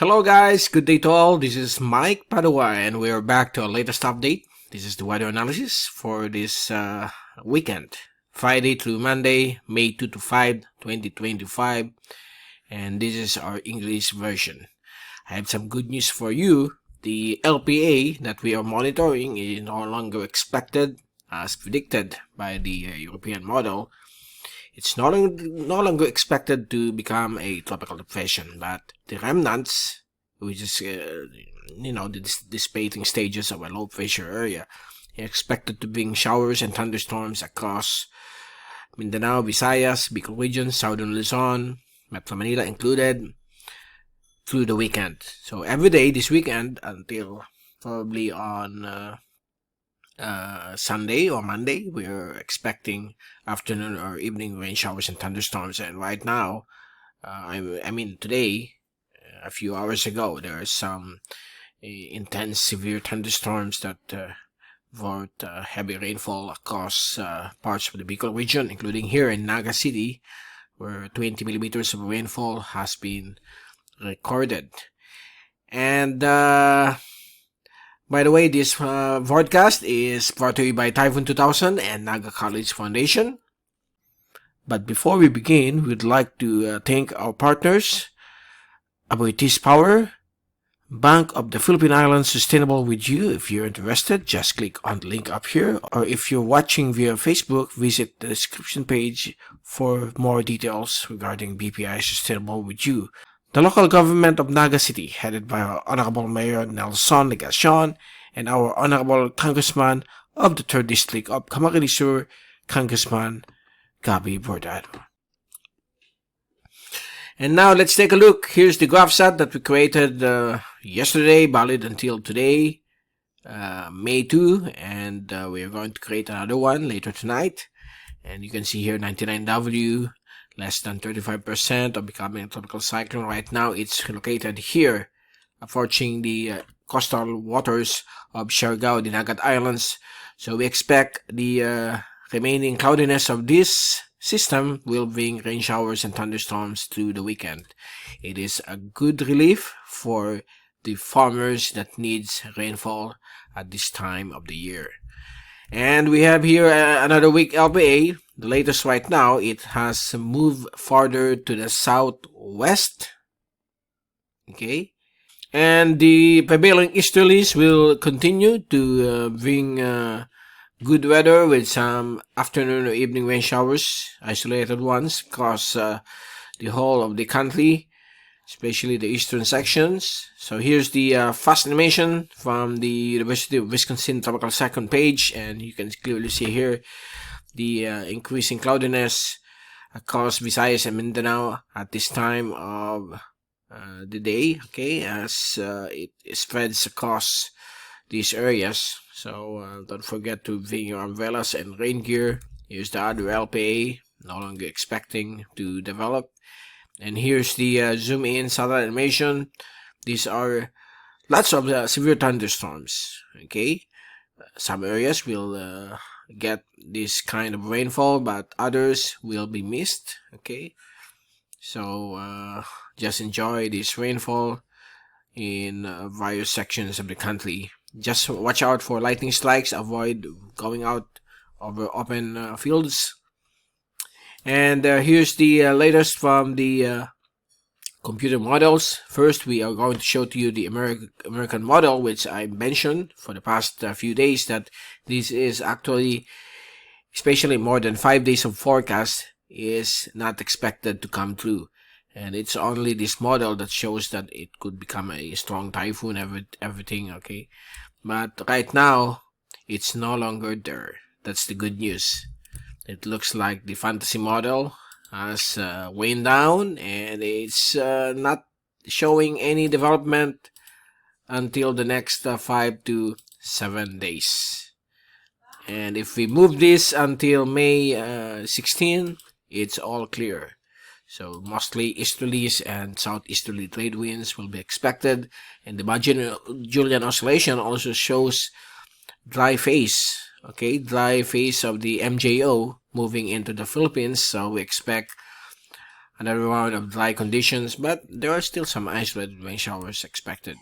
Hello guys, good day to all. This is Mike Padua and we are back to our latest update. This is the weather analysis for this weekend, Friday through Monday, May 2 to 5, 2025. And this is our English version. I have some good news for you. The LPA that we are monitoring is no longer expected as predicted by the European model. It's no longer expected to become a tropical depression, but the remnants, which is, the dissipating stages of a low pressure area, are expected to bring showers and thunderstorms across Mindanao, Visayas, Bicol region, southern Luzon, Metro Manila included, through the weekend. So every day this weekend until probably on Sunday or Monday, we're expecting afternoon or evening rain showers and thunderstorms. And right now, today, a few hours ago, there are some intense severe thunderstorms that brought heavy rainfall across parts of the Bicol region, including here in Naga City, where 20 millimeters of rainfall has been recorded. And by the way, this broadcast is brought to you by Typhoon2000 and Naga College Foundation. But before we begin, we'd like to thank our partners, Aboitiz Power, Bank of the Philippine Islands, Sustainable with You. If you're interested, just click on the link up here. Or if you're watching via Facebook, visit the description page for more details regarding BPI Sustainable with You. The local government of Naga City, headed by our Honorable Mayor Nelson Legacion and our Honorable Congressman of the 3rd District of Camarines Sur, Congressman Gabi Bordado. And now let's take a look. Here's the graph set that we created yesterday, valid until today, May 2, and we are going to create another one later tonight. And you can see here 99W. Less than 35% of becoming a tropical cyclone. Right now, it's located here, approaching the coastal waters of Siargao, Dinagat Islands. So we expect the remaining cloudiness of this system will bring rain showers and thunderstorms through the weekend. It is a good relief for the farmers that needs rainfall at this time of the year. And we have here another weak LPA. The latest right now, it has moved farther to the southwest. Okay. And the prevailing easterlies will continue to bring good weather with some afternoon or evening rain showers, isolated ones, across the whole of the country, especially the eastern sections. So here's the fast animation from the University of Wisconsin Tropical Cyclone page, and you can clearly see here the increasing cloudiness across Visayas and Mindanao at this time of the day, okay, as it spreads across these areas. So don't forget to bring your umbrellas and rain gear. Here's the other LPA, no longer expecting to develop. And here's the zoom in satellite animation. These are lots of severe thunderstorms. Okay, some areas will get this kind of rainfall, but others will be missed. Okay, so just enjoy this rainfall in various sections of the country. Just watch out for lightning strikes. Avoid going out over open fields. And here's the latest from the computer models. First, we are going to show to you the American model, which I mentioned for the past few days that this is actually, especially more than 5 days of forecast, is not expected to come true. And it's only this model that shows that it could become a strong typhoon, everything, okay? But right now, it's no longer there. That's the good news. It looks like the fantasy model has waned down, and it's not showing any development until the next 5 to 7 days. And if we move this until May 16, it's all clear. So mostly easterlies and southeasterly trade winds will be expected. And the Julian oscillation also shows dry phase. Okay, dry phase of the MJO moving into the Philippines. So we expect another round of dry conditions, but there are still some isolated rain showers expected.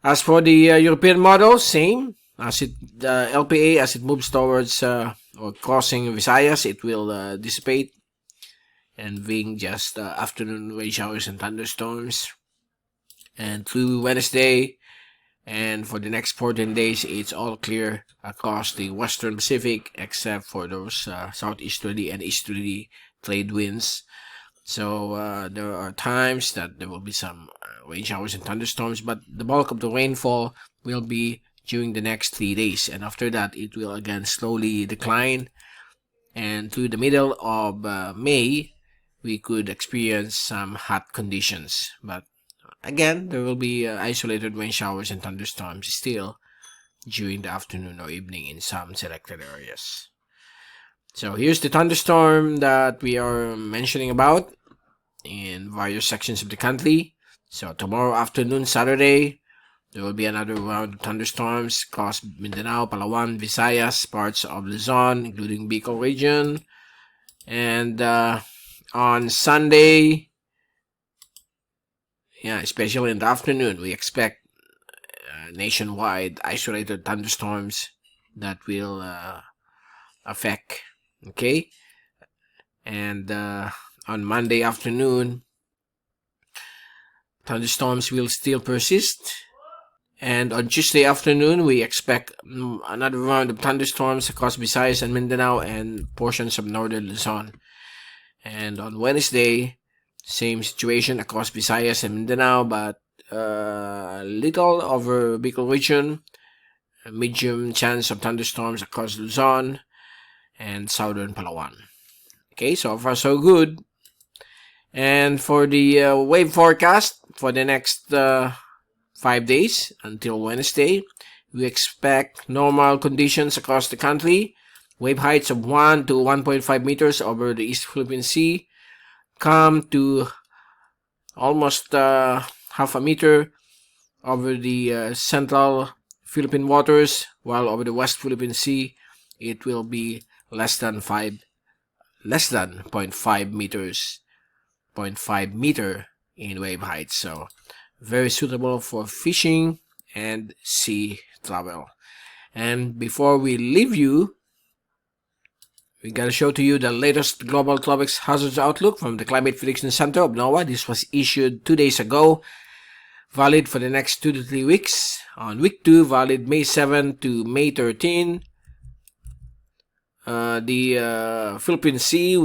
As for the European model, same as the LPA, as it moves towards or crossing Visayas, it will dissipate and bring just afternoon rain showers and thunderstorms. And through Wednesday and for the next 14 days, it's all clear across the Western Pacific except for those southeasterly and easterly trade winds. So there are times that there will be some rain showers and thunderstorms, but the bulk of the rainfall will be during the next 3 days, and after that it will again slowly decline, and through the middle of May we could experience some hot conditions, but again there will be isolated rain showers and thunderstorms still during the afternoon or evening in some selected areas. So here's the thunderstorm that we are mentioning about in various sections of the country. So tomorrow afternoon, Saturday, there will be another round of thunderstorms across Mindanao, Palawan, Visayas, parts of Luzon, including Bicol region. And on Sunday, especially in the afternoon, we expect nationwide isolated thunderstorms that will affect. Okay, and on Monday afternoon, thunderstorms will still persist, and on Tuesday afternoon we expect another round of thunderstorms across Visayas and Mindanao and portions of northern Luzon. And on Wednesday, same situation across Visayas and Mindanao, but little over Bicol region, a medium chance of thunderstorms across Luzon and southern Palawan. Okay, so far so good. And for the wave forecast for the next 5 days until Wednesday, we expect normal conditions across the country. Wave heights of 1 to 1.5 meters over the East Philippine Sea, calm to almost half a meter over the central Philippine waters, while over the West Philippine Sea it will be less than 0.5 meters, 0.5 meter in wave height. So very suitable for fishing and sea travel. And before we leave you, we gotta show to you the latest global tropics hazards outlook from the Climate Prediction Center of NOAA. This was issued 2 days ago, valid for the next 2 to 3 weeks. On week 2, valid May 7 to May 13. The Philippine Sea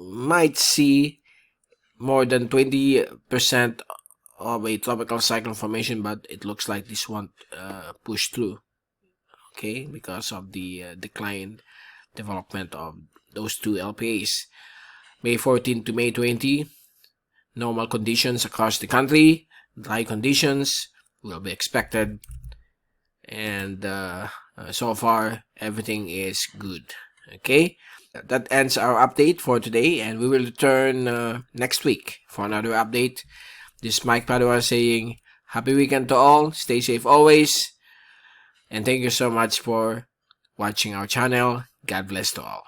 might see more than 20% of a tropical cyclone formation, but it looks like this won't push through, okay, because of the declined development of those two LPAs. May 14 to May 20, normal conditions across the country, dry conditions will be expected, and so far everything is good. Okay, that ends our update for today, and we will return next week for another update. This is Mike Padua saying happy weekend to all, stay safe always, and thank you so much for watching our channel. God bless to all.